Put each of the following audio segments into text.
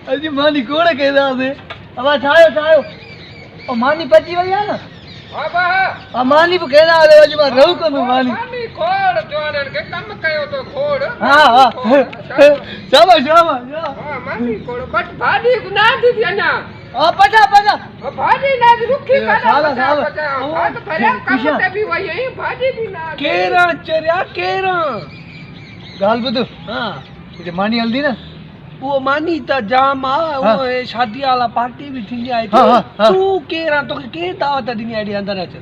अजी मानी कोड़ कहदा से अब ठायो ठायो ओ मानी पची वई है ना बाबा आ मानी पे कहदा आले अजी मां रहू को मानी मानी खोड़ जोड़न के कम कयो तो खोड़ हां हां शाबाश शाबाश हां मानी खोड़ बट भाडी ना दी ना आ पचा पचा भाडी ना रुखी का साला साला बात भरे कम ते भी वही है भाडी भी ना केरा चरिया केरा गाल बुध हां जे मानी हल्दी ना वो मानी त जाम आ वो शादी वाला पार्टी भी थी आई तू केरा तो के दावत दिनी आडी अंदर अच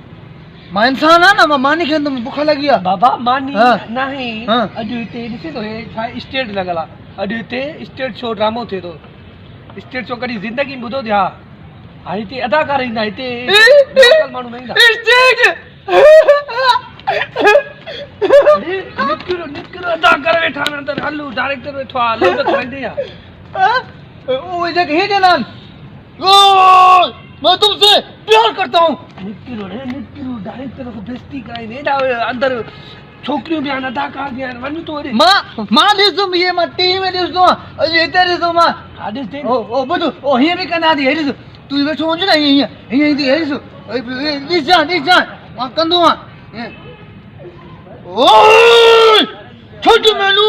मां इंसान है ना मां मानी के अंदर भूख लगी है बाबा मानी नहीं अजु ते दिसे तो हे स्टेट लगला अजु ते स्टेट शो ड्रामो थे तो स्टेट शो कडी जिंदगी में बुधो दिया आई ते अदाकार इंदा इते लोकल मानु नहीं दा स्टेट निकरो अदाकार बैठा अंदर हल्लू डायरेक्टर बैठा लो तो खंडे या ओ ये जगह है ना ओ मैं तुमसे प्यार करता हूँ निकरो डायरेक्टर को बेइज्जती कराई ने दा अंदर छोकरियों भी अदाकार भी वनु तो रे मां दिस तुम ये मां टीवी में दिस दो ये तेरे तो मां आदिस दे ओ बुधु ओ हिया भी कना दी हेरिस तू बैठो हो ना हिया दी हेरिस दिस जा मां कंदो आ ओए छोटू मेनू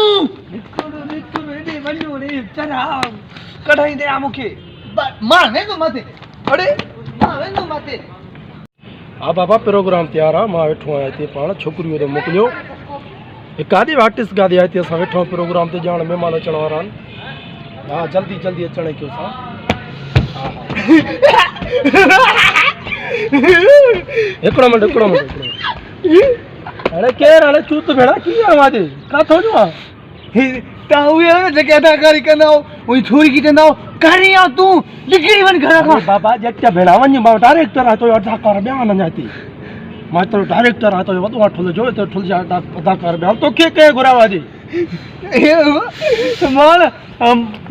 निकरो रे वनु रे चरा कढाई दे आमुके मां ने तो मते अरे मां ने तो मते हाँ बाबा प्रोग्राम तैयार है मां वेठो आया हिते पाण छोकरियों तो मोकिलियो हिकु आदि आर्टिस्ट गादी आहे हिते असां वेठो आहियूं प्रोग्राम ते ॼाण महिमान अचण वारा आहिनि हा जल्दी जल्दी अचण जी कयो असां हिकिड़ो मिंट अरे केरु हाणे चूत भेड़ा कीअं आवाज़ काथो जो आहे ता हुए ना जगह अदाकारी कंदा हो वही छोरी की कंदा हो करी आ तू निकरी वन घर का बाबा जट भेड़ा वञ मां डायरेक्टर आहे तो अदाकार ॿिया वञा थी मां तो डायरेक्टर आहे तो वॾो ठुल जो तो ठुल जा अदाकार ॿिया तोखे कंहिं घुरावा जी मां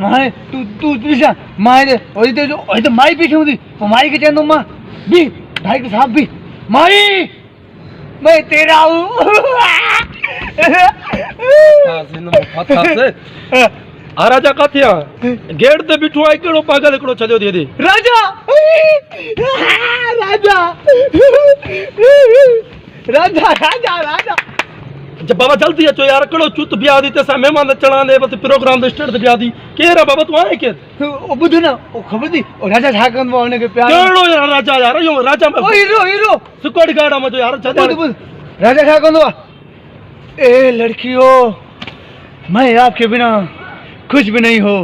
मां तू दिशा मां ओई ते जो ओई ते माई पीछे हुंदी ओ माई के चंदो मां भी डायरेक्टर साहब भी माई मैं तेरा हूं राजा काथे आ गेट ते बिठो आहे केड़ो पागल एकड़ो चलियो दे दे राजा राजा राजा राजा राजा जब बाबा जल्दी अचो यार केड़ो चुत बिया दी ते सा मेहमान अचणा ने बस प्रोग्राम दे स्टार्ट ते बिया दी केरा बाबा तू आए के ओ बुध ना ओ खबर दी ओ राजा छा कंदो ओने के प्यार केड़ो यार राजा यार यो राजा में ओ हीरो सिक्योरिटी गार्ड में जो यार बुध राजा छा कंदो ए लड़कियों मैं आपके बिना कुछ भी नहीं हो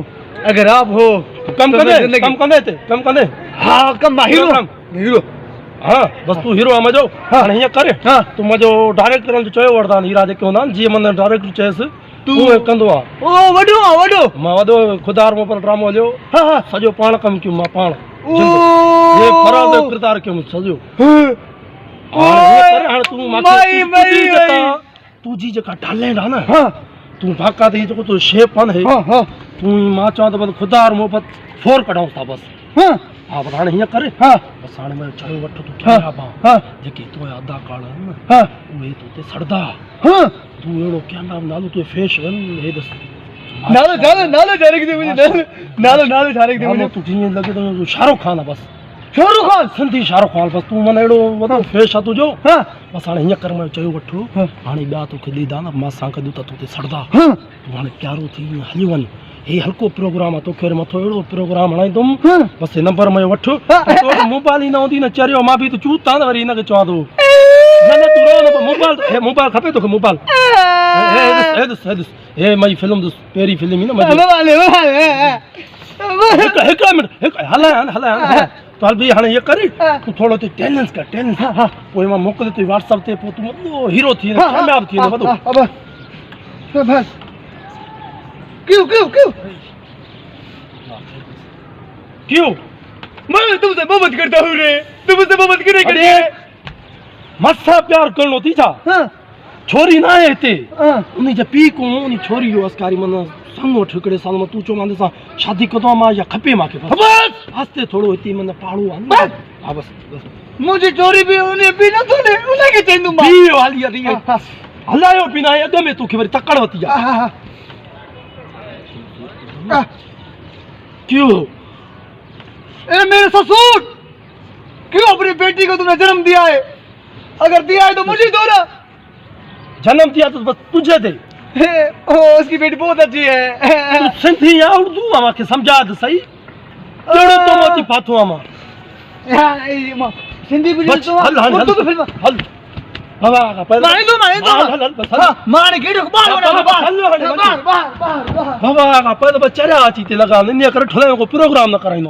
अगर आप हो कम कंदे हाँ कम हीरो हाँ बस तू हीरो मजो हाँ हिया करे हाँ तू मजो डायरेक्टर जो चयो वरदान हीरा जे क्यों ना जी मन डायरेक्टर चेस तू कंदो आ ओ वडो मां वडो खुदार मो पर ड्रामो लियो हां हां सजो पाण कम क्यों मां पाण ओ ये फराज किरदार क्यों सजो हां तू मां तू जी जका टैलेंट है ना हां तू भाका दे जो तू शेप है हां हां तू मां चाह तो खुदार मो पर फोर कढाऊं था बस हां हाँ बताने हिया करे हाँ बस हाणे मैं चयो वठ तू क्या बा हाँ जेके तो अदाकार न हाँ वे तो ते सड़दा हाँ तू एड़ो क्या नालो तो फैशन हे दस नालो डायरेक्ट दे मुझे नालो डायरेक्ट दे मुझे तू जीने लगे तो शाहरुख खान बस शाहरुख खान सिंधी शाहरुख खान बस तू मन एड़ो वडो फेस आ तुजो हाँ बस हाणे हिया कर मैं चयो वठो हाणे बया तो के दीदा ना मां सा कदू त तू ते सड़दा हाँ तू हाणे प्यारो थी हली वन ये हल्को प्रोग्राम है तो खेर मथो एड़ो प्रोग्राम हणाई तुम बस नंबर में वठ तो मोबाइल ही ना होंदी ना चरियो मां भी तो चूत ता वरी इनके चवा दो न तू रो मोबाइल खपे तो मोबाइल हे मई फिल्म दस पेरी फिल्म ही ना एक मिनट हला तो हल भी हाने ये करे तू थोड़ो ते टैलेंट का टैलेंट कोई मां मोकल ते व्हाट्सएप ते तू हीरो थी कामयाब थी वदो अब बस क्यों मैं तुमसे मोहब्बत करता हूँ रे तुमसे मोहब्बत करे मस्सा प्यार करनो थी था छोरी ना है ते उनी जे पी को उनी छोरी यो अस्कारी मन संग ठिकड़े साल में तू चो माने सा शादी कदो मा या खपे मा के बस हस्ते थोड़ो इती मन पाड़ो आ बस मुझे चोरी भी उन्हें भी ना तूने उन्हें के चंदू मा भी हालिया दी हलायो बिना अग में तू के तकड़ वती क्यों? ए मेरे ससुर, क्यों अपनी बेटी को तुमने जन्म दिया है? अगर दिया है तो मुझे दो ना। जन्म दिया तो बस तुझे दे। ओ उसकी बेटी बहुत अच्छी तू है। सिंधी या उर्दू आमा के समझा दे सही। केड़ो तो मोती फाथो आमा। सिंधी भी बस हल हल उर्दू भी फिल्म हल बाबा का पहले मार दो हल हल बस हल मार गेड़ो बाहर बाहर, बाहर बाहर, बाहर बाहर बाहर बाबा का पहले बच्चा आची ते लगा ने कर ठले को प्रोग्राम न कराइनो।